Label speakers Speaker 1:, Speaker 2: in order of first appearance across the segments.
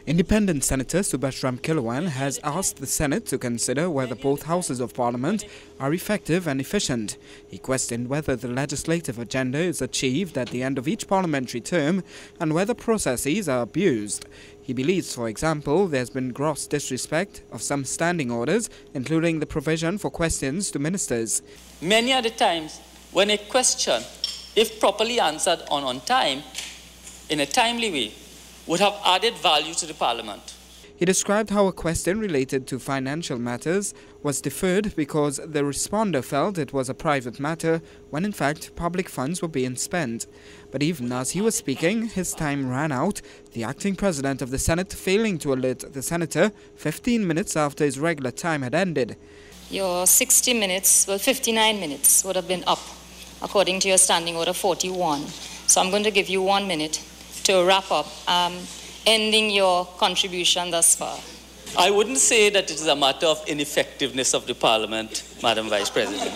Speaker 1: Independent Senator Subhashram Kilawal has asked the Senate to consider whether both houses of Parliament are effective and efficient. He questioned whether the legislative agenda is achieved at the end of each parliamentary term and whether processes are abused. He believes, for example, there has been gross disrespect of some standing orders, including the provision for questions to ministers.
Speaker 2: Many are the times when a question, if properly answered on time, in a timely way, would have added value to the Parliament.
Speaker 1: He described how a question related to financial matters was deferred because the responder felt it was a private matter when in fact public funds were being spent. But even as he was speaking, his time ran out, the acting president of the Senate failing to alert the senator 15 minutes after his regular time had ended.
Speaker 3: Your 60 minutes, well 59 minutes would have been up according to your standing order 41. So I'm going to give you 1 minute to wrap up, ending your contribution thus far.
Speaker 2: I wouldn't say that it is a matter of ineffectiveness of the Parliament, Madam Vice President.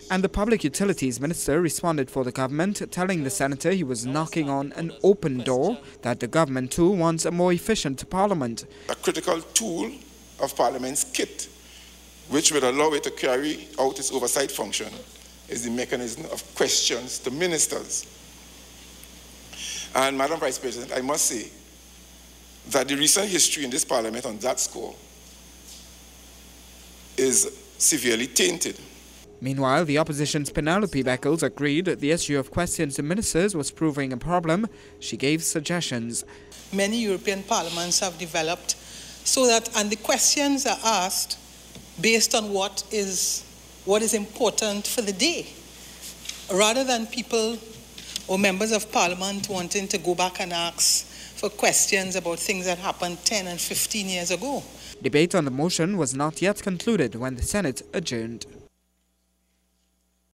Speaker 1: And the Public Utilities Minister responded for the government, telling the senator he was knocking on an open door, that the government too wants a more efficient Parliament.
Speaker 4: A critical tool of Parliament's kit, which will allow it to carry out its oversight function, is the mechanism of questions to ministers. And Madam Vice President, I must say that the recent history in this Parliament on that score is severely tainted.
Speaker 1: Meanwhile, the opposition's Penelope Beckles agreed the issue of questions to ministers was proving a problem. She gave suggestions.
Speaker 5: Many European parliaments have developed so that, and the questions are asked based on what is important for the day, rather than people or members of Parliament wanting to go back and ask for questions about things that happened 10 and 15 years ago.
Speaker 1: Debate on the motion was not yet concluded when the Senate adjourned.